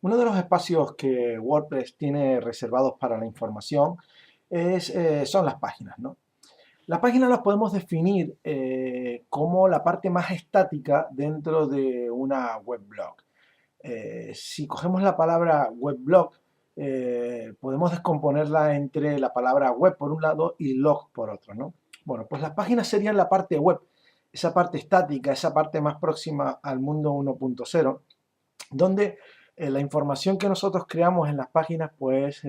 Uno de los espacios que WordPress tiene reservados para la información son las páginas, ¿no? Las páginas las podemos definir como la parte más estática dentro de una weblog. Si cogemos la palabra weblog, podemos descomponerla entre la palabra web por un lado y log por otro, ¿no? Bueno, pues las páginas serían la parte web, esa parte estática, esa parte más próxima al mundo 1.0, donde la información que nosotros creamos en las páginas pues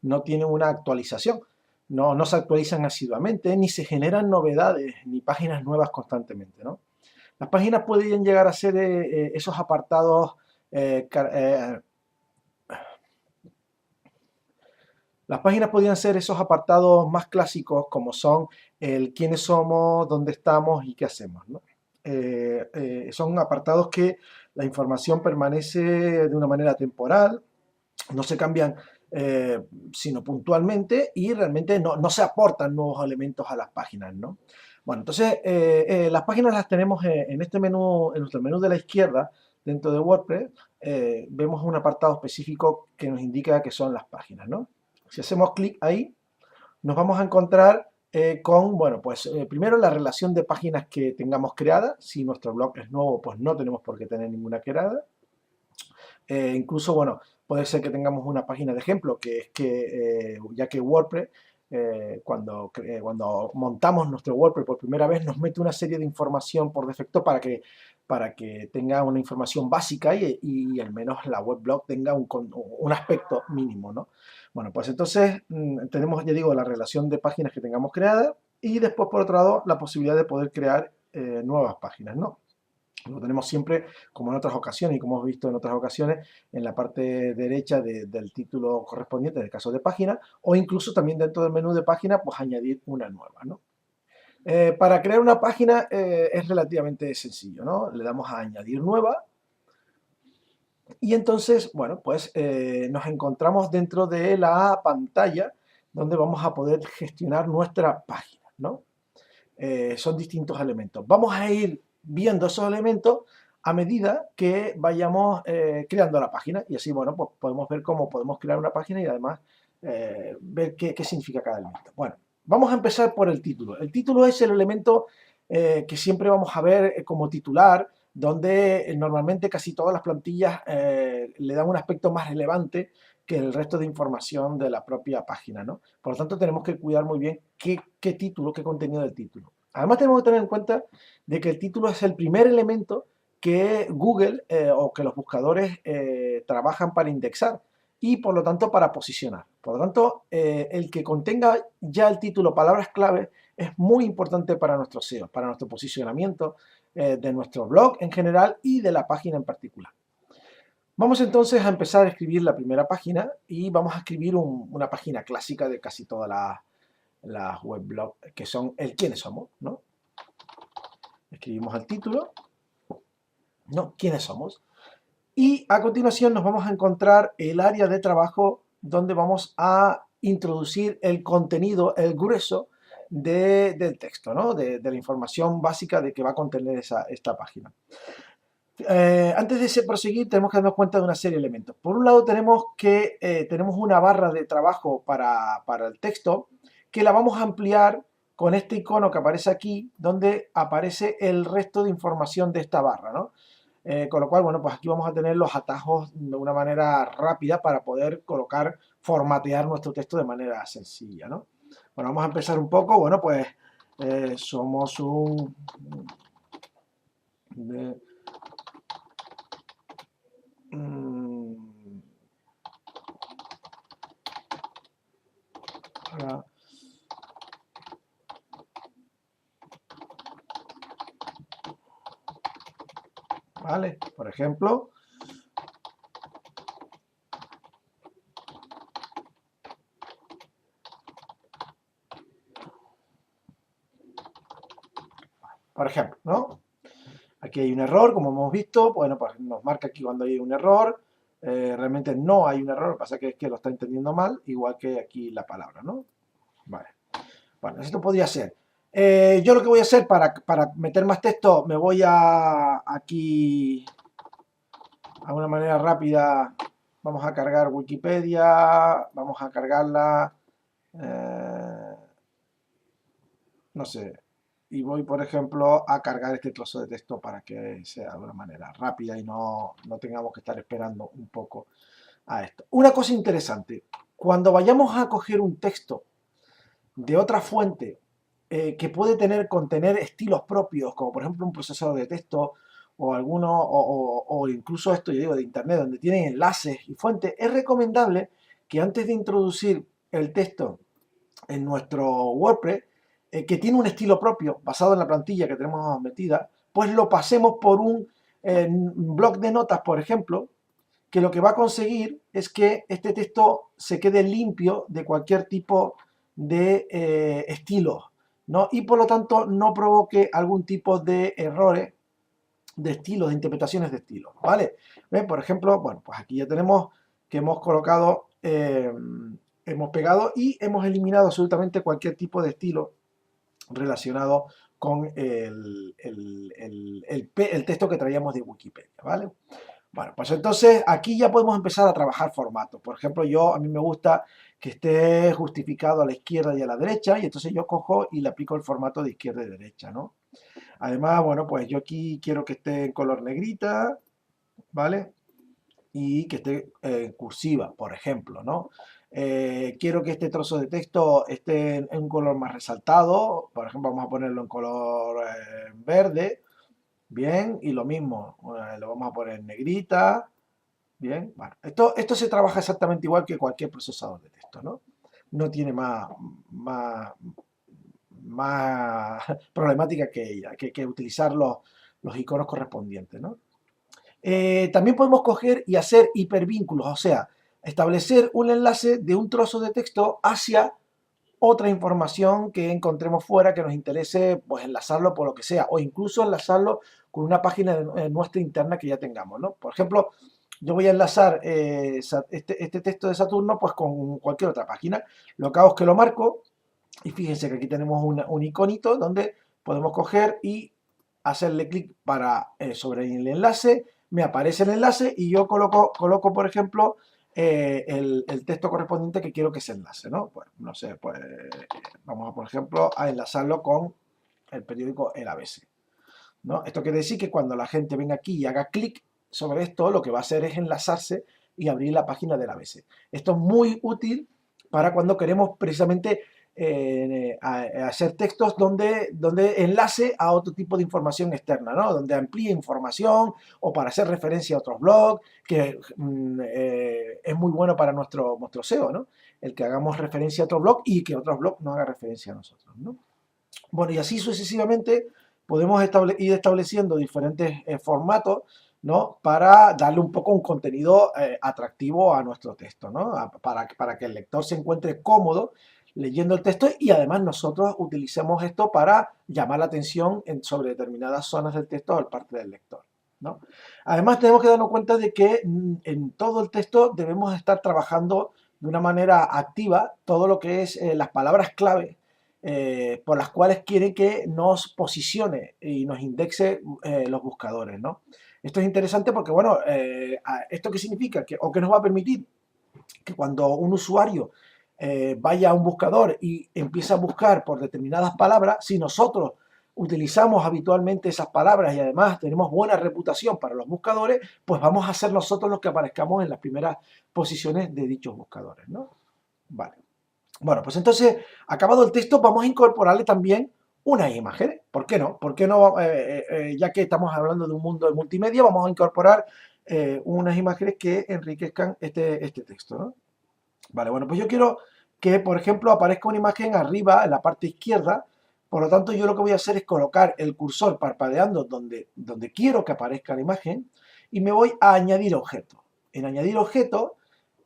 no tiene una actualización, no se actualizan asiduamente, ni se generan novedades, ni páginas nuevas constantemente, ¿no? Las páginas pueden llegar a ser esos apartados, eh, eh, las páginas podrían ser esos apartados más clásicos como son el quiénes somos, dónde estamos y qué hacemos, ¿no? Son apartados que la información permanece de una manera temporal, no se cambian eh, sino puntualmente y realmente no se aportan nuevos elementos a las páginas, ¿no? Bueno, entonces las páginas las tenemos en este menú, en nuestro menú de la izquierda, dentro de WordPress, vemos un apartado específico que nos indica que son las páginas, ¿no? Si hacemos clic ahí, nos vamos a encontrar con, bueno, pues primero la relación de páginas que tengamos creadas. Si nuestro blog es nuevo, pues no tenemos por qué tener ninguna creada. Incluso, bueno, puede ser que tengamos una página de ejemplo, que es que, ya que WordPress, cuando montamos nuestro WordPress por primera vez, nos mete una serie de información por defecto para que tenga una información básica y al menos la web-blog tenga un aspecto mínimo, ¿no? Bueno, pues entonces tenemos, ya digo, la relación de páginas que tengamos creadas y después, por otro lado, la posibilidad de poder crear nuevas páginas, ¿no? Lo tenemos siempre, como en otras ocasiones y como hemos visto en otras ocasiones, en la parte derecha del título correspondiente, en el caso de página, o incluso también dentro del menú de página, pues añadir una nueva, ¿no? Para crear una página es relativamente sencillo, ¿no? Le damos a añadir nueva y entonces, bueno, pues nos encontramos dentro de la pantalla donde vamos a poder gestionar nuestra página, ¿no? Son distintos elementos. Vamos a ir viendo esos elementos a medida que vayamos creando la página y así, bueno, pues podemos ver cómo podemos crear una página y además ver qué significa cada elemento. Bueno, vamos a empezar por el título. El título es el elemento que siempre vamos a ver como titular, donde normalmente casi todas las plantillas le dan un aspecto más relevante que el resto de información de la propia página, ¿no? Por lo tanto, tenemos que cuidar muy bien qué título, qué contenido del título. Además, tenemos que tener en cuenta de que el título es el primer elemento que Google o que los buscadores trabajan para indexar y por lo tanto para posicionar. Por lo tanto, el que contenga ya el título palabras clave es muy importante para nuestro SEO, para nuestro posicionamiento de nuestro blog en general y de la página en particular. Vamos entonces a empezar a escribir la primera página y vamos a escribir una página clásica de casi todas las weblogs, que son el quiénes somos, ¿no? Escribimos el título, ¿no? ¿Quiénes somos? Y a continuación nos vamos a encontrar el área de trabajo donde vamos a introducir el contenido, el grueso del texto, ¿no? De la información básica de que va a contener esta página. Antes de proseguir, tenemos que darnos cuenta de una serie de elementos. Por un lado, tenemos una barra de trabajo para el texto que la vamos a ampliar con este icono que aparece aquí, donde aparece el resto de información de esta barra, ¿no? Con lo cual, bueno, pues aquí vamos a tener los atajos de una manera rápida para poder formatear nuestro texto de manera sencilla, ¿no? Bueno, vamos a empezar un poco. Bueno, pues somos un... De, mm, para, ¿vale? Por ejemplo, ¿no? Aquí hay un error, como hemos visto, bueno, pues nos marca aquí cuando hay un error. Realmente no hay un error, lo que pasa es que lo está entendiendo mal, igual que aquí la palabra, ¿no? Vale. Bueno, esto podría ser. Yo lo que voy a hacer para meter más texto, me voy a aquí a una manera rápida, vamos a cargar Wikipedia, vamos a cargarla, no sé, y voy, por ejemplo, a cargar este trozo de texto para que sea de una manera rápida y no tengamos que estar esperando un poco a esto. Una cosa interesante, cuando vayamos a coger un texto de otra fuente que puede contener estilos propios, como por ejemplo un procesador de texto o alguno, o incluso esto, yo digo, de internet, donde tienen enlaces y fuentes, es recomendable que antes de introducir el texto en nuestro WordPress, que tiene un estilo propio basado en la plantilla que tenemos metida, pues lo pasemos por un bloc de notas, por ejemplo, que lo que va a conseguir es que este texto se quede limpio de cualquier tipo de estilo, ¿no? Y por lo tanto no provoque algún tipo de errores de estilos, de interpretaciones de estilos, ¿vale? ¿Ven? Por ejemplo, bueno, pues aquí ya tenemos que hemos colocado, hemos pegado y hemos eliminado absolutamente cualquier tipo de estilo relacionado con el texto que traíamos de Wikipedia, ¿vale? Bueno, pues entonces aquí ya podemos empezar a trabajar formatos. Por ejemplo, a mí me gusta que esté justificado a la izquierda y a la derecha, y entonces yo cojo y le aplico el formato de izquierda y derecha, ¿no? Además, bueno, pues yo aquí quiero que esté en color negrita, ¿vale? Y que esté en cursiva, por ejemplo, ¿no? Quiero que este trozo de texto esté en un color más resaltado, por ejemplo, vamos a ponerlo en color verde, bien, y lo mismo, lo vamos a poner en negrita, bien, bueno, esto se trabaja exactamente igual que cualquier procesador de texto, ¿no? No tiene más problemática que ella, que utilizar los iconos correspondientes, ¿no? También podemos coger y hacer hipervínculos, o sea, establecer un enlace de un trozo de texto hacia otra información que encontremos fuera que nos interese, pues enlazarlo por lo que sea, o incluso enlazarlo con una página nuestra interna que ya tengamos, ¿no? Por ejemplo, yo voy a enlazar este texto de Saturno pues con cualquier otra página. Lo que hago es que lo marco y fíjense que aquí tenemos un iconito donde podemos coger y hacerle clic sobre el enlace, me aparece el enlace y yo coloco por ejemplo, el texto correspondiente que quiero que se enlace, ¿no? Pues, no sé, pues vamos a, por ejemplo, a enlazarlo con el periódico El ABC, ¿no? Esto quiere decir que cuando la gente venga aquí y haga clic sobre esto, lo que va a hacer es enlazarse y abrir la página del ABC. Esto es muy útil para cuando queremos precisamente hacer textos donde enlace a otro tipo de información externa, ¿no? Donde amplíe información o para hacer referencia a otros blogs, que es muy bueno para nuestro SEO, ¿no? El que hagamos referencia a otro blog y que otros blogs no hagan referencia a nosotros, ¿no? Bueno, y así sucesivamente podemos ir estableciendo diferentes formatos, ¿no? Para darle un poco un contenido atractivo a nuestro texto, ¿no? Para que el lector se encuentre cómodo leyendo el texto y además nosotros utilicemos esto para llamar la atención sobre determinadas zonas del texto por parte del lector, ¿no? Además tenemos que darnos cuenta de que en todo el texto debemos estar trabajando de una manera activa todo lo que es las palabras clave por las cuales quiere que nos posicione y nos indexe los buscadores, ¿no? Esto es interesante porque, bueno, ¿esto qué significa? ¿O qué nos va a permitir? Que cuando un usuario vaya a un buscador y empieza a buscar por determinadas palabras, si nosotros utilizamos habitualmente esas palabras y además tenemos buena reputación para los buscadores, pues vamos a ser nosotros los que aparezcamos en las primeras posiciones de dichos buscadores, ¿no? Vale. Bueno, pues entonces, acabado el texto, vamos a incorporarle también unas imágenes. ¿Por qué no? ¿Por qué no? Ya que estamos hablando de un mundo de multimedia, vamos a incorporar unas imágenes que enriquezcan este texto, ¿no? Vale, bueno, pues yo quiero que, por ejemplo, aparezca una imagen arriba, en la parte izquierda. Por lo tanto, yo lo que voy a hacer es colocar el cursor parpadeando donde quiero que aparezca la imagen y me voy a añadir objeto. En añadir objeto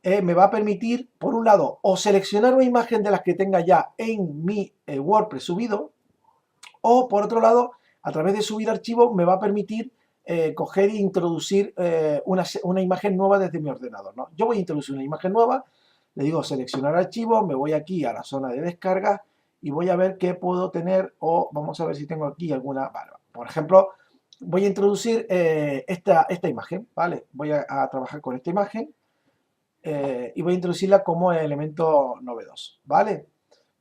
me va a permitir, por un lado, o seleccionar una imagen de las que tenga ya en mi WordPress subido, o por otro lado, a través de subir archivo, me va a permitir coger e introducir una imagen nueva desde mi ordenador, ¿no? Yo voy a introducir una imagen nueva, le digo seleccionar archivo, me voy aquí a la zona de descarga y voy a ver qué puedo tener, o vamos a ver si tengo aquí alguna, vale, por ejemplo, voy a introducir esta imagen, ¿vale? Voy a trabajar con esta imagen y voy a introducirla como elemento novedoso, ¿vale?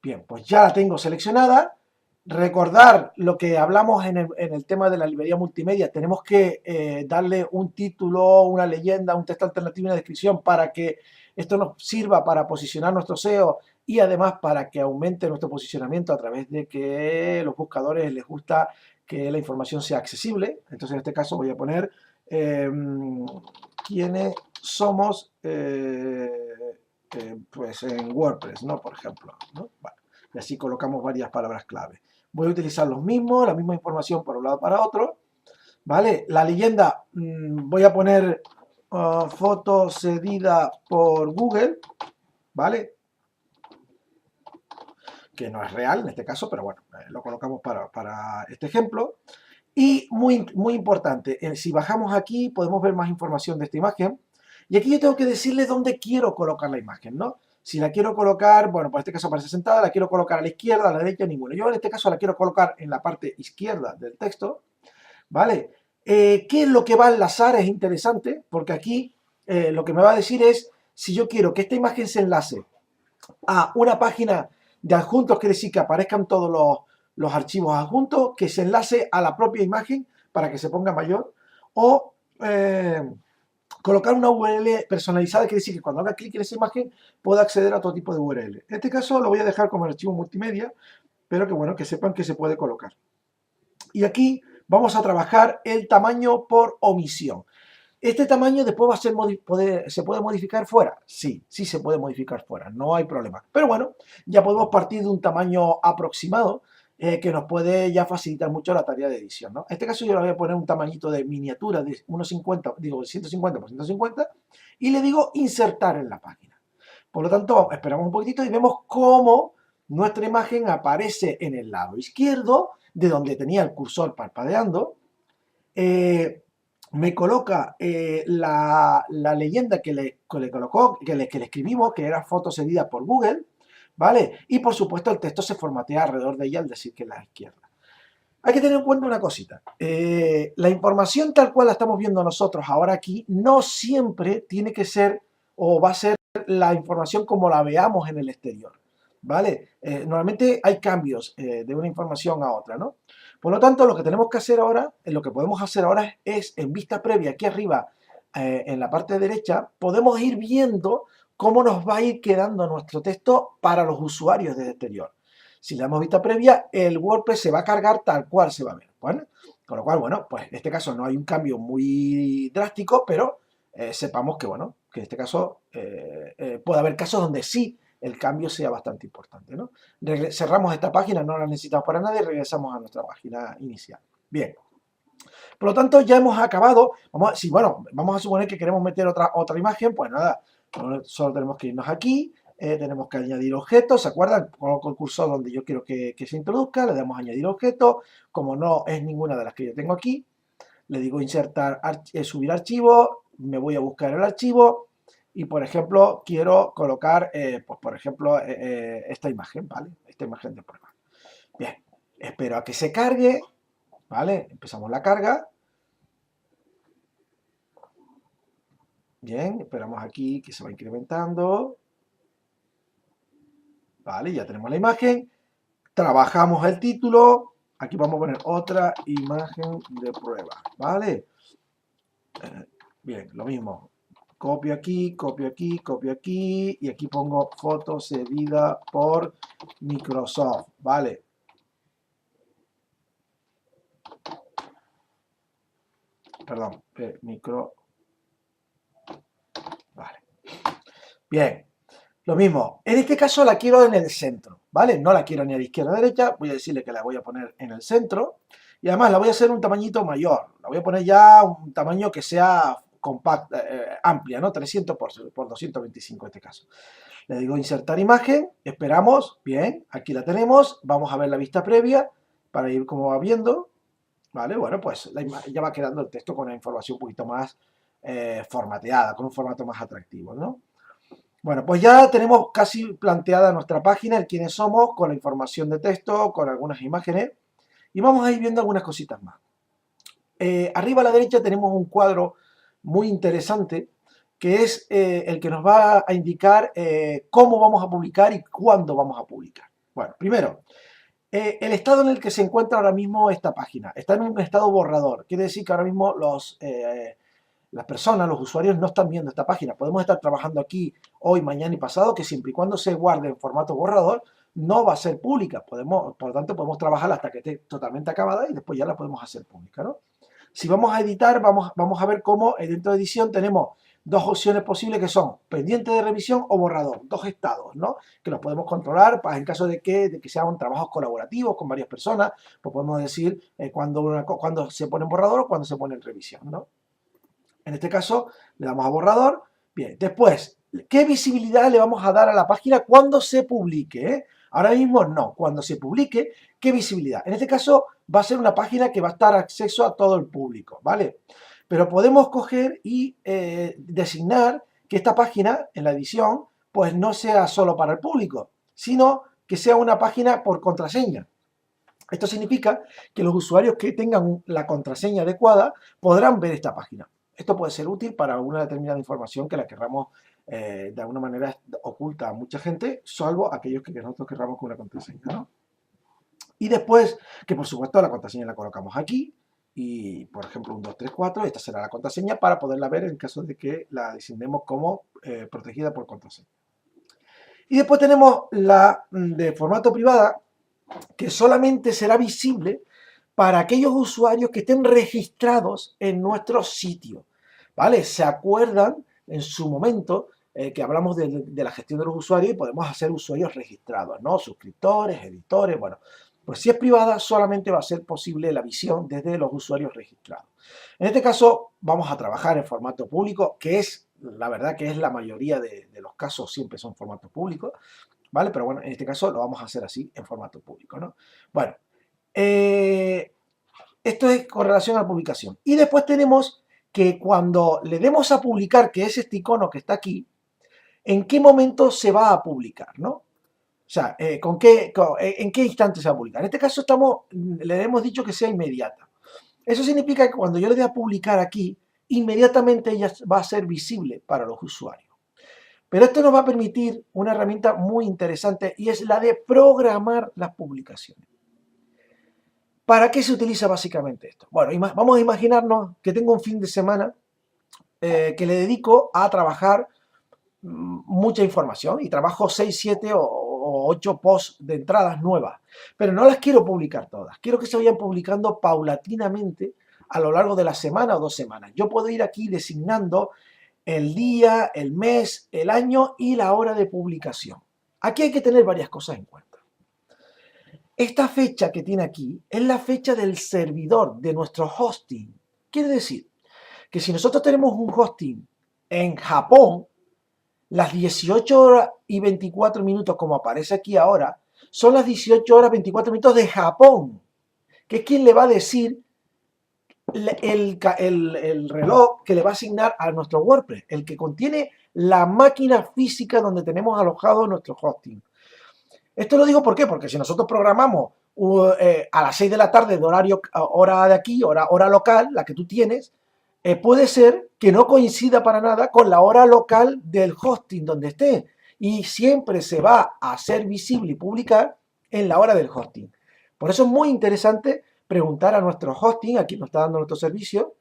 Bien, pues ya la tengo seleccionada. Recordar lo que hablamos en el tema de la librería multimedia, tenemos que darle un título, una leyenda, un texto alternativo y una descripción para que esto nos sirva para posicionar nuestro SEO y además para que aumente nuestro posicionamiento a través de que los buscadores les gusta que la información sea accesible. Entonces en este caso voy a poner eh, quiénes somos pues en WordPress, ¿no? Por ejemplo, ¿no? Bueno, y así colocamos varias palabras clave. Voy a utilizar los mismos, la misma información por un lado para otro, ¿vale? La leyenda, voy a poner foto cedida por Google, ¿vale? Que no es real en este caso, pero bueno, lo colocamos para este ejemplo. Y muy importante, si bajamos aquí podemos ver más información de esta imagen. Y aquí yo tengo que decirle dónde quiero colocar la imagen, ¿no? Si la quiero colocar, bueno, por este caso aparece sentada, la quiero colocar a la izquierda, a la derecha, ninguna. Yo en este caso la quiero colocar en la parte izquierda del texto, ¿vale? ¿Qué es lo que va a enlazar? Es interesante, porque aquí lo que me va a decir es si yo quiero que esta imagen se enlace a una página de adjuntos, quiere decir que aparezcan todos los archivos adjuntos, que se enlace a la propia imagen para que se ponga mayor, o colocar una URL personalizada, quiere decir que cuando haga clic en esa imagen pueda acceder a todo tipo de URL. En este caso lo voy a dejar como archivo multimedia, pero que bueno, que sepan que se puede colocar. Y aquí vamos a trabajar el tamaño por omisión. ¿Este tamaño después va a ser se puede modificar fuera? Sí, sí se puede modificar fuera, no hay problema. Pero bueno, ya podemos partir de un tamaño aproximado que nos puede ya facilitar mucho la tarea de edición, ¿no? En este caso yo le voy a poner un tamañito de miniatura de 1,50, digo 150 por 150 y le digo insertar en la página. Por lo tanto, esperamos un poquitito y vemos cómo nuestra imagen aparece en el lado izquierdo de donde tenía el cursor parpadeando. Me coloca la leyenda que le colocó, que le escribimos, que era foto cedida por Google, ¿vale? Y por supuesto el texto se formatea alrededor de ella al decir que es la izquierda. Hay que tener en cuenta una cosita. La información tal cual la estamos viendo nosotros ahora aquí no siempre tiene que ser o va a ser la información como la veamos en el exterior, ¿vale? Normalmente hay cambios de una información a otra, ¿no? Por lo tanto, lo que tenemos que hacer ahora, lo que podemos hacer ahora es en vista previa, aquí arriba, en la parte derecha, podemos ir viendo cómo nos va a ir quedando nuestro texto para los usuarios del exterior. Si le damos vista previa, el WordPress se va a cargar tal cual se va a ver. ¿Vale? Con lo cual, bueno, pues en este caso no hay un cambio muy drástico, pero sepamos que, bueno, que en este caso puede haber casos donde sí el cambio sea bastante importante, ¿no? Cerramos esta página, no la necesitamos para nada y regresamos a nuestra página inicial. Bien. Por lo tanto, ya hemos acabado. Vamos a suponer que queremos meter otra imagen, pues nada, solo tenemos que irnos aquí, tenemos que añadir objetos, ¿se acuerdan? Coloco el cursor donde yo quiero que se introduzca, le damos a añadir objeto, como no es ninguna de las que yo tengo aquí, le digo insertar, subir archivo, me voy a buscar el archivo y, por ejemplo, quiero colocar, pues, por ejemplo, esta imagen, ¿vale? Esta imagen de prueba. Bien, espero a que se cargue, ¿vale? Empezamos la carga. Bien, esperamos aquí que se va incrementando. Vale, ya tenemos la imagen. Trabajamos el título. Aquí vamos a poner otra imagen de prueba. ¿Vale? Bien, lo mismo. Copio aquí, copio aquí, copio aquí. Y aquí pongo foto cedida por Microsoft. ¿Vale? Perdón, Vale. Bien. Lo mismo, en este caso la quiero en el centro, ¿vale? No la quiero ni a la izquierda ni a la derecha, voy a decirle que la voy a poner en el centro y además la voy a hacer un tamañito mayor, la voy a poner ya un tamaño que sea compacta, amplia, ¿no? 300 por 225 en este caso. Le digo insertar imagen, esperamos, bien, aquí la tenemos, vamos a ver la vista previa para ir como va viendo, ¿vale? Bueno, pues ya va quedando el texto con la información un poquito más formateada, con un formato más atractivo, ¿no? Bueno, pues ya tenemos casi planteada nuestra página, el quiénes somos, con la información de texto, con algunas imágenes, y vamos a ir viendo algunas cositas más. arriba a la derecha tenemos un cuadro muy interesante que es el que nos va a indicar cómo vamos a publicar y cuándo vamos a publicar. Bueno, primero, el estado en el que se encuentra ahora mismo esta página. Está en un estado borrador. Quiere decir que ahora mismo las personas, los usuarios no están viendo esta página. Podemos estar trabajando aquí hoy, mañana y pasado, que siempre y cuando se guarde en formato borrador, no va a ser pública. Por lo tanto, podemos trabajar hasta que esté totalmente acabada y después ya la podemos hacer pública, ¿no? Si vamos a editar, vamos a ver cómo dentro de edición tenemos dos opciones posibles que son pendiente de revisión o borrador, dos estados, ¿no? Que los podemos controlar en caso de que sean trabajos colaborativos con varias personas, pues podemos decir cuando se pone en borrador o cuando se pone en revisión, ¿no? En este caso le damos a borrador. Bien, después, ¿qué visibilidad le vamos a dar a la página cuando se publique? Ahora mismo no, cuando se publique, ¿qué visibilidad? En este caso va a ser una página que va a estar acceso a todo el público, ¿vale? Pero podemos coger y designar que esta página en la edición pues no sea solo para el público, sino que sea una página por contraseña. Esto significa que los usuarios que tengan la contraseña adecuada podrán ver esta página. Esto puede ser útil para una determinada información que la querramos de alguna manera oculta a mucha gente, salvo aquellos que nosotros querramos con una contraseña, ¿no? Y después, que por supuesto la contraseña la colocamos aquí, y por ejemplo un 2, 3, 4, esta será la contraseña para poderla ver en caso de que la designemos como protegida por contraseña. Y después tenemos la de formato privada, que solamente será visible para aquellos usuarios que estén registrados en nuestro sitio, ¿vale? ¿Se acuerdan en su momento que hablamos de la gestión de los usuarios y podemos hacer usuarios registrados, ¿no? Suscriptores, editores, bueno. Pues si es privada, solamente va a ser posible la visión desde los usuarios registrados. En este caso, vamos a trabajar en formato público, que es, la verdad que es la mayoría de los casos, siempre son formatos públicos, ¿vale? Pero bueno, en este caso lo vamos a hacer así, en formato público, ¿no? Bueno, esto es con relación a la publicación. Y después tenemos que cuando le demos a publicar, que es este icono que está aquí, ¿en qué momento se va a publicar, no? O sea, ¿en qué instante se va a publicar? En este caso le hemos dicho que sea inmediata. Eso significa que cuando yo le dé a publicar aquí, inmediatamente ella va a ser visible para los usuarios. Pero esto nos va a permitir una herramienta muy interesante y es la de programar las publicaciones. ¿Para qué se utiliza básicamente esto? Bueno, vamos a imaginarnos que tengo un fin de semana que le dedico a trabajar mucha información y trabajo 6, 7 o 8 posts de entradas nuevas, pero no las quiero publicar todas, quiero que se vayan publicando paulatinamente a lo largo de la semana o 2 semanas. Yo puedo ir aquí designando el día, el mes, el año y la hora de publicación. Aquí hay que tener varias cosas en cuenta. Esta fecha que tiene aquí es la fecha del servidor, de nuestro hosting. Quiere decir que si nosotros tenemos un hosting en Japón, las 18 horas y 24 minutos, como aparece aquí ahora, son las 18 horas 24 minutos de Japón, que es quien le va a decir el reloj que le va a asignar a nuestro WordPress, el que contiene la máquina física donde tenemos alojado nuestro hosting. Esto lo digo ¿por qué? Porque si nosotros programamos a las 6 de la tarde de hora de aquí, hora local, la que tú tienes, puede ser que no coincida para nada con la hora local del hosting donde esté. Y siempre se va a hacer visible y publicar en la hora del hosting. Por eso es muy interesante preguntar a nuestro hosting, a quien nos está dando nuestro servicio,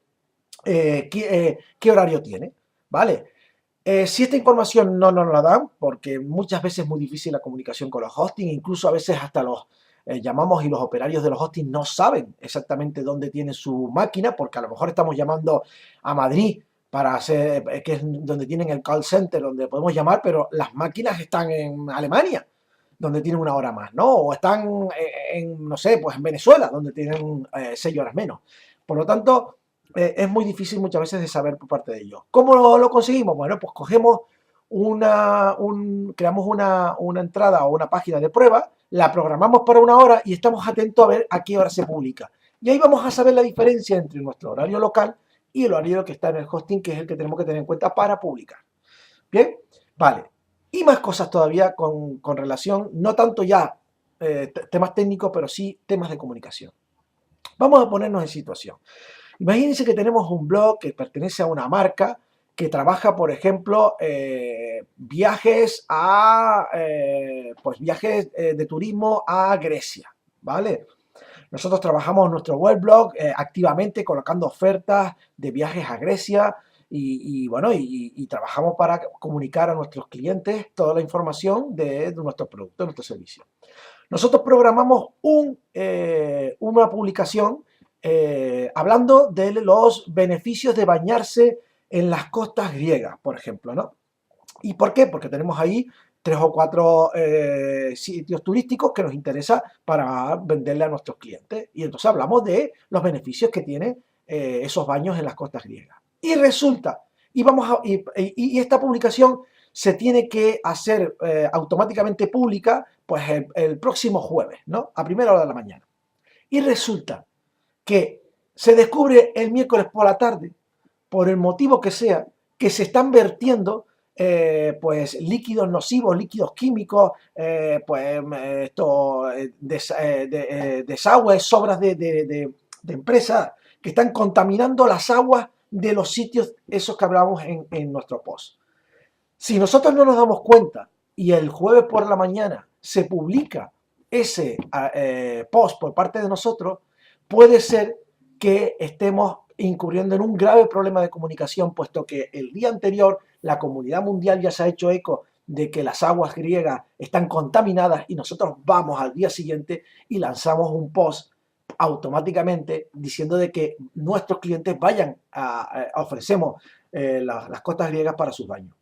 qué horario tiene, ¿vale? Si esta información no nos la dan, porque muchas veces es muy difícil la comunicación con los hosting, incluso a veces hasta los llamamos y los operarios de los hosting no saben exactamente dónde tiene su máquina, porque a lo mejor estamos llamando a Madrid para hacer, que es donde tienen el call center, donde podemos llamar, pero las máquinas están en Alemania, donde tienen una hora más, ¿no? O están no sé, pues en Venezuela, donde tienen 6 horas menos. Por lo tanto, es muy difícil muchas veces de saber por parte de ellos. ¿Cómo lo conseguimos? Bueno, pues cogemos creamos una entrada o una página de prueba, la programamos para una hora y estamos atentos a ver a qué hora se publica. Y ahí vamos a saber la diferencia entre nuestro horario local y el horario que está en el hosting, que es el que tenemos que tener en cuenta para publicar. Bien, vale. Y más cosas todavía con relación, no tanto ya temas técnicos, pero sí temas de comunicación. Vamos a ponernos en situación. Imagínense que tenemos un blog que pertenece a una marca que trabaja, por ejemplo, viajes de turismo a Grecia, ¿vale? Nosotros trabajamos nuestro webblog activamente colocando ofertas de viajes a Grecia bueno, y trabajamos para comunicar a nuestros clientes toda la información de nuestros productos, de nuestros servicios. Nosotros programamos una publicación hablando de los beneficios de bañarse en las costas griegas, por ejemplo, ¿no? ¿Y por qué? Porque tenemos ahí 3 o 4 sitios turísticos que nos interesa para venderle a nuestros clientes. Y entonces hablamos de los beneficios que tienen esos baños en las costas griegas. Y resulta, y esta publicación se tiene que hacer automáticamente pública pues el próximo jueves, ¿no? A primera hora de la mañana. Y resulta que se descubre el miércoles por la tarde, por el motivo que sea, que se están vertiendo pues líquidos nocivos, líquidos químicos, desagües, sobras de empresas que están contaminando las aguas de los sitios esos que hablamos en nuestro post. Si nosotros no nos damos cuenta y el jueves por la mañana se publica ese post por parte de nosotros, puede ser que estemos incurriendo en un grave problema de comunicación, puesto que el día anterior la comunidad mundial ya se ha hecho eco de que las aguas griegas están contaminadas y nosotros vamos al día siguiente y lanzamos un post automáticamente diciendo de que nuestros clientes ofrecemos las costas griegas para sus baños.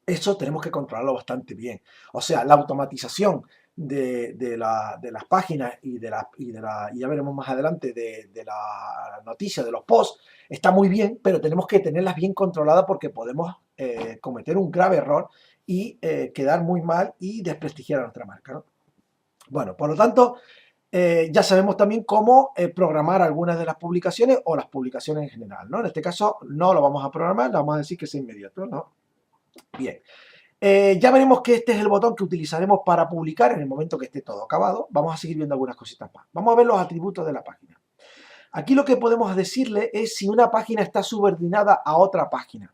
Eso tenemos que controlarlo bastante bien. O sea, la automatización de las páginas y ya veremos más adelante de la noticia, de los posts, está muy bien, pero tenemos que tenerlas bien controladas porque podemos cometer un grave error y quedar muy mal y desprestigiar a nuestra marca, ¿no? Bueno, por lo tanto, ya sabemos también cómo programar algunas de las publicaciones o las publicaciones en general, ¿no? En este caso no lo vamos a programar, le vamos a decir que sea inmediato, ¿no? Bien. Ya veremos que este es el botón que utilizaremos para publicar en el momento que esté todo acabado. Vamos a seguir viendo algunas cositas más. Vamos a ver los atributos de la página. Aquí lo que podemos decirle es si una página está subordinada a otra página.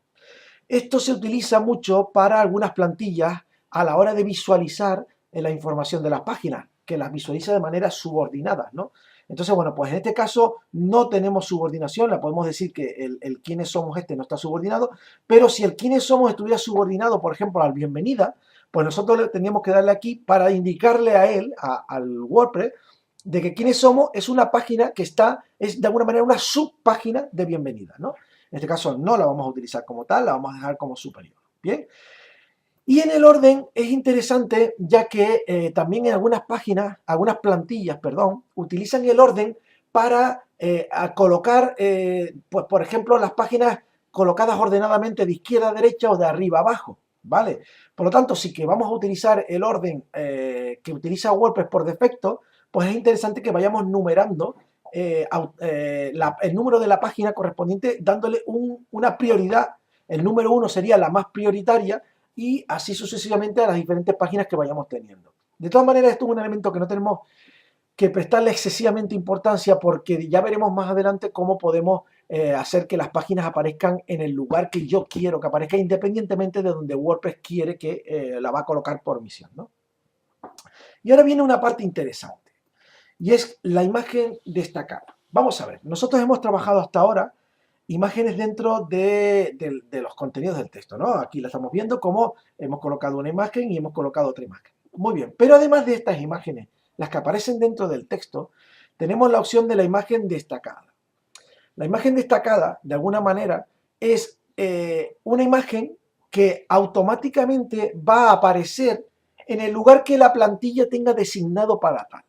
Esto se utiliza mucho para algunas plantillas a la hora de visualizar la información de las páginas, que las visualiza de manera subordinada, ¿no? Entonces, bueno, pues en este caso no tenemos subordinación, le podemos decir que el quiénes somos no está subordinado, pero si el quiénes somos estuviera subordinado, por ejemplo, al bienvenida, pues nosotros tendríamos que darle aquí para indicarle a él, al WordPress, de que quiénes somos es una página que es de alguna manera una subpágina de bienvenida, ¿no? En este caso no la vamos a utilizar como tal, la vamos a dejar como superior, ¿bien? Y en el orden es interesante, ya que también en algunas páginas, algunas plantillas, perdón, utilizan el orden para colocar, pues por ejemplo, las páginas colocadas ordenadamente de izquierda a derecha o de arriba a abajo, ¿vale? Por lo tanto, si que vamos a utilizar el orden que utiliza WordPress por defecto, pues es interesante que vayamos numerando el número de la página correspondiente, dándole una prioridad. El número 1 sería la más prioritaria, y así sucesivamente a las diferentes páginas que vayamos teniendo. De todas maneras, esto es un elemento que no tenemos que prestarle excesivamente importancia porque ya veremos más adelante cómo podemos hacer que las páginas aparezcan en el lugar que yo quiero que aparezca, independientemente de donde WordPress quiere que la va a colocar por misión, ¿no? Y ahora viene una parte interesante, y es la imagen destacada. Vamos a ver, nosotros hemos trabajado hasta ahora imágenes dentro de los contenidos del texto, ¿no? Aquí la estamos viendo como hemos colocado una imagen y hemos colocado otra imagen. Muy bien, pero además de estas imágenes, las que aparecen dentro del texto, tenemos la opción de la imagen destacada. La imagen destacada, de alguna manera, es una imagen que automáticamente va a aparecer en el lugar que la plantilla tenga designado para tal.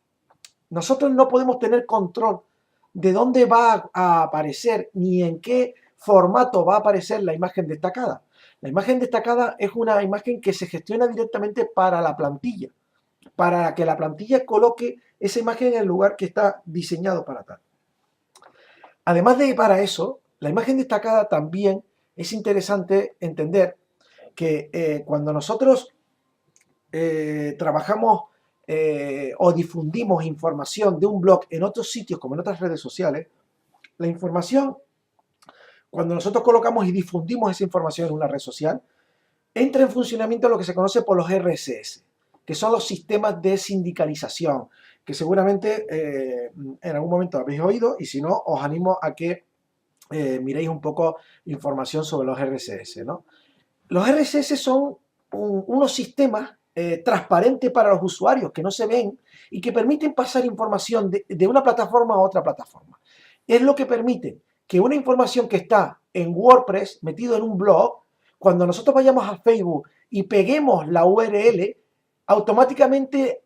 Nosotros no podemos tener control de dónde va a aparecer ni en qué formato va a aparecer la imagen destacada. La imagen destacada es una imagen que se gestiona directamente para la plantilla, para que la plantilla coloque esa imagen en el lugar que está diseñado para tal. Además de para eso, la imagen destacada también es interesante entender que cuando nosotros trabajamos o difundimos información de un blog en otros sitios como en otras redes sociales, La información, cuando nosotros colocamos y difundimos esa información en una red social, entra en funcionamiento lo que se conoce por los RSS, que son los sistemas de sindicalización, que seguramente en algún momento habéis oído, y si no, os animo a que miréis un poco información sobre los RSS, ¿no? Los RSS son unos sistemas transparentes para los usuarios que no se ven y que permiten pasar información de una plataforma a otra plataforma. Es lo que permite que una información que está en WordPress, metido en un blog, cuando nosotros vayamos a Facebook y peguemos la URL, automáticamente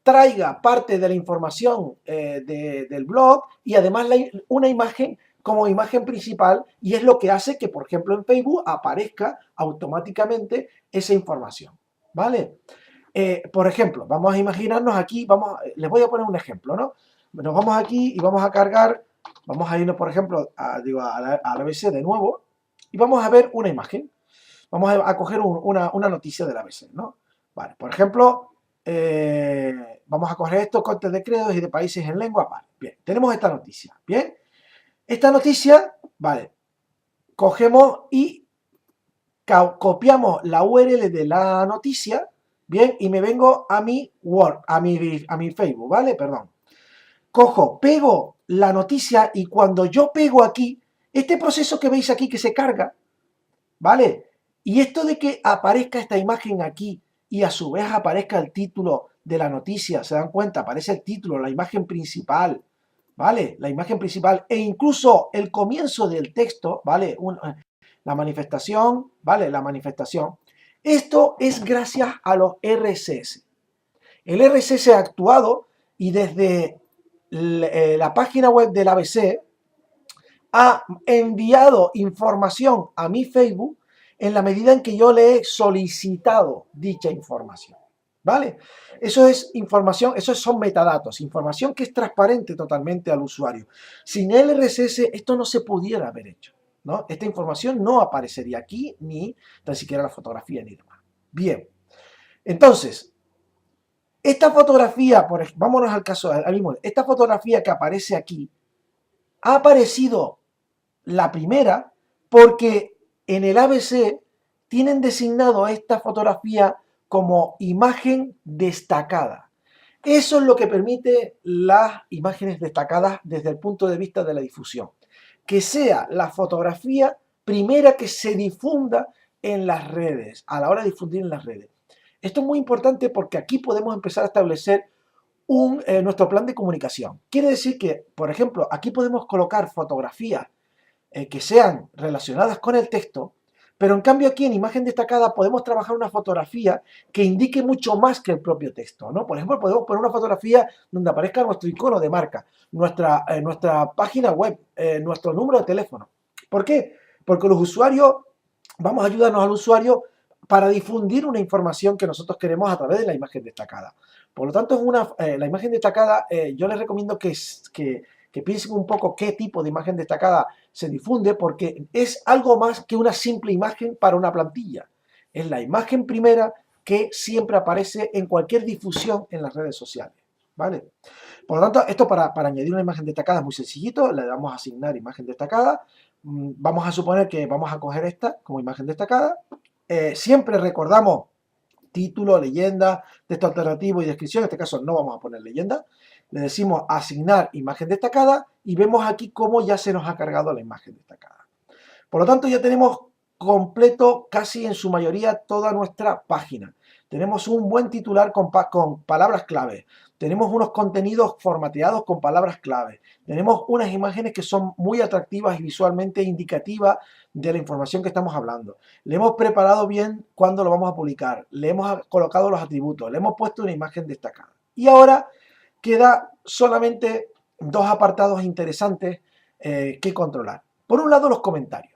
traiga parte de la información del blog y además una imagen como imagen principal, y es lo que hace que, por ejemplo, en Facebook aparezca automáticamente esa información, ¿vale? Por ejemplo, vamos a imaginarnos aquí, les voy a poner un ejemplo, ¿no? Nos vamos aquí y vamos a cargar, vamos a irnos, por ejemplo, a la ABC de nuevo, y vamos a ver una imagen. Vamos a coger una noticia del ABC, ¿no? Vale, por ejemplo, vamos a coger estos cortes de credos y de países en lengua. Vale, bien, tenemos esta noticia, bien. Esta noticia, vale, cogemos y copiamos la URL de la noticia, bien, y me vengo a mi Word, a mi Facebook, ¿vale? Perdón. Cojo, pego la noticia y cuando yo pego aquí, este proceso que veis aquí que se carga, ¿vale? Y esto de que aparezca esta imagen aquí y a su vez aparezca el título de la noticia, ¿se dan cuenta? Aparece el título, la imagen principal, ¿vale? La imagen principal e incluso el comienzo del texto, ¿vale? La manifestación, ¿vale? La manifestación. Esto es gracias a los RSS. El RSS ha actuado y desde la página web del ABC ha enviado información a mi Facebook en la medida en que yo le he solicitado dicha información. ¿Vale? Eso es información, esos son metadatos, información que es transparente totalmente al usuario. Sin el RSS esto no se pudiera haber hecho, ¿no? Esta información no aparecería aquí, ni tan siquiera la fotografía ni demás. Bien, entonces, esta fotografía, vámonos al caso, al mismo, esta fotografía que aparece aquí, ha aparecido la primera porque en el ABC tienen designado esta fotografía como imagen destacada. Eso es lo que permite las imágenes destacadas desde el punto de vista de la difusión. Que sea la fotografía primera que se difunda en las redes, a la hora de difundir en las redes. Esto es muy importante porque aquí podemos empezar a establecer nuestro plan de comunicación. Quiere decir que, por ejemplo, aquí podemos colocar fotografías que sean relacionadas con el texto, pero en cambio aquí en imagen destacada podemos trabajar una fotografía que indique mucho más que el propio texto, ¿no? Por ejemplo, podemos poner una fotografía donde aparezca nuestro icono de marca, nuestra página web, nuestro número de teléfono. ¿Por qué? Porque los usuarios, vamos a ayudarnos al usuario para difundir una información que nosotros queremos a través de la imagen destacada. Por lo tanto, la imagen destacada, yo les recomiendo que piensen un poco qué tipo de imagen destacada se difunde, porque es algo más que una simple imagen para una plantilla. Es la imagen primera que siempre aparece en cualquier difusión en las redes sociales, ¿vale? Por lo tanto, esto para añadir una imagen destacada es muy sencillito, le damos a asignar imagen destacada, vamos a suponer que vamos a coger esta como imagen destacada, siempre recordamos título, leyenda, texto alternativo y descripción, en este caso no vamos a poner leyenda, le decimos asignar imagen destacada y vemos aquí cómo ya se nos ha cargado la imagen destacada. Por lo tanto, ya tenemos completo casi en su mayoría toda nuestra página. Tenemos un buen titular con palabras clave. Tenemos unos contenidos formateados con palabras clave. Tenemos unas imágenes que son muy atractivas y visualmente indicativas de la información que estamos hablando. Le hemos preparado bien cuándo lo vamos a publicar. Le hemos colocado los atributos. Le hemos puesto una imagen destacada. Y ahora queda solamente dos apartados interesantes que controlar. Por un lado, los comentarios.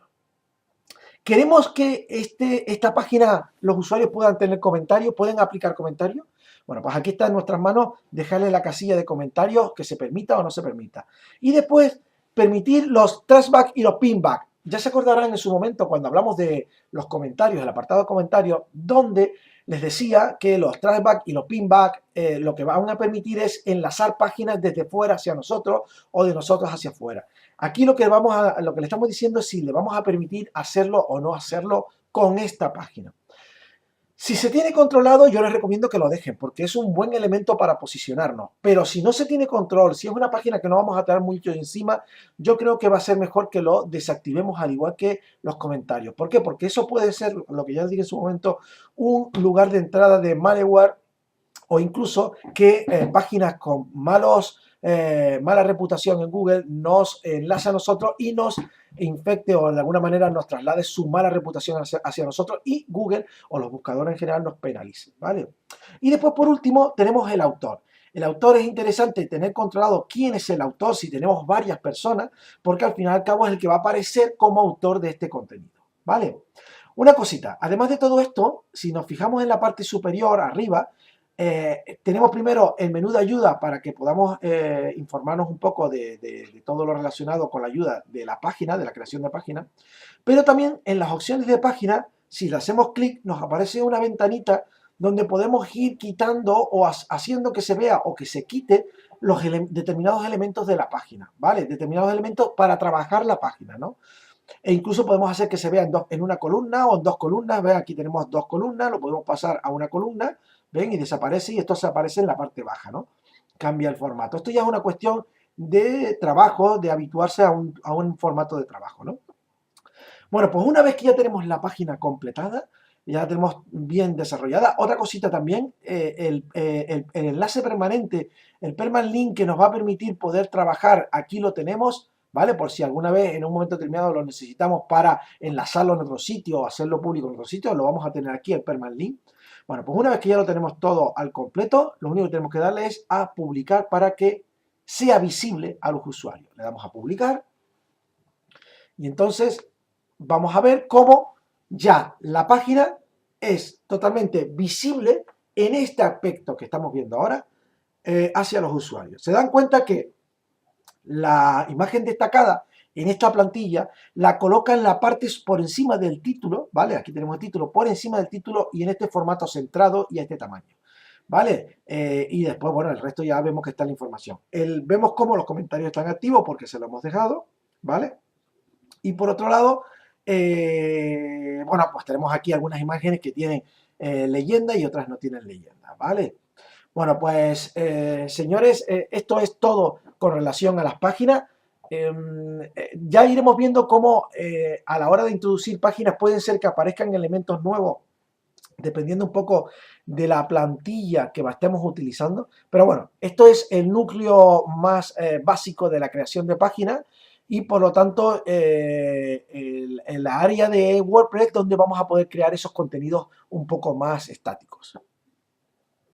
¿Queremos que esta página los usuarios puedan tener comentarios, pueden aplicar comentarios? Bueno, pues aquí está en nuestras manos dejarle la casilla de comentarios que se permita o no se permita. Y después permitir los trashback y los pinback. Ya se acordarán en su momento cuando hablamos de los comentarios, el apartado de comentarios, donde les decía que los trackback y los pinback lo que van a permitir es enlazar páginas desde fuera hacia nosotros o de nosotros hacia afuera. Aquí lo que le estamos diciendo es si le vamos a permitir hacerlo o no hacerlo con esta página. Si se tiene controlado, yo les recomiendo que lo dejen, porque es un buen elemento para posicionarnos. Pero si no se tiene control, si es una página que no vamos a tener mucho encima, yo creo que va a ser mejor que lo desactivemos, al igual que los comentarios. ¿Por qué? Porque eso puede ser, lo que ya les dije en su momento, un lugar de entrada de malware, o incluso que páginas con mala reputación en Google nos enlace a nosotros y nos infecte o de alguna manera nos traslade su mala reputación hacia nosotros y Google o los buscadores en general nos penalicen, ¿vale? Y después, por último, tenemos el autor. El autor es interesante tener controlado quién es el autor si tenemos varias personas, porque al final y al cabo es el que va a aparecer como autor de este contenido, ¿vale? Una cosita, además de todo esto, si nos fijamos en la parte superior, arriba, tenemos primero el menú de ayuda para que podamos informarnos un poco de todo lo relacionado con la ayuda de la página, de la creación de página, pero también en las opciones de página, si le hacemos clic, nos aparece una ventanita donde podemos ir quitando o haciendo que se vea o que se quite los determinados elementos de la página, ¿vale? Determinados elementos para trabajar la página, ¿no? E incluso podemos hacer que se vea en una columna o en dos columnas. ¿Ven? Aquí tenemos dos columnas, lo podemos pasar a una columna, ¿ven? Y desaparece y esto se aparece en la parte baja, ¿no? Cambia el formato. Esto ya es una cuestión de trabajo, de habituarse a un formato de trabajo, ¿no? Bueno, pues una vez que ya tenemos la página completada, ya la tenemos bien desarrollada, otra cosita también, el enlace permanente, el permalink que nos va a permitir poder trabajar, aquí lo tenemos, ¿vale? Por si alguna vez en un momento determinado lo necesitamos para enlazarlo en otro sitio o hacerlo público en otro sitio, lo vamos a tener aquí, el permalink. Bueno, pues una vez que ya lo tenemos todo al completo, lo único que tenemos que darle es a publicar para que sea visible a los usuarios. Le damos a publicar y entonces vamos a ver cómo ya la página es totalmente visible en este aspecto que estamos viendo ahora hacia los usuarios. Se dan cuenta que la imagen destacada en esta plantilla la coloca en la parte por encima del título, ¿vale? Aquí tenemos el título por encima del título y en este formato centrado y a este tamaño, ¿vale? Y después, bueno, el resto ya vemos que está la información. Vemos cómo los comentarios están activos porque se lo hemos dejado, ¿vale? Y por otro lado, bueno, pues tenemos aquí algunas imágenes que tienen leyenda y otras no tienen leyenda, ¿vale? Bueno, pues señores, esto es todo con relación a las páginas. Ya iremos viendo cómo a la hora de introducir páginas pueden ser que aparezcan elementos nuevos dependiendo un poco de la plantilla que estemos utilizando. Pero bueno, esto es el núcleo más básico de la creación de páginas y por lo tanto en la área de WordPress donde vamos a poder crear esos contenidos un poco más estáticos.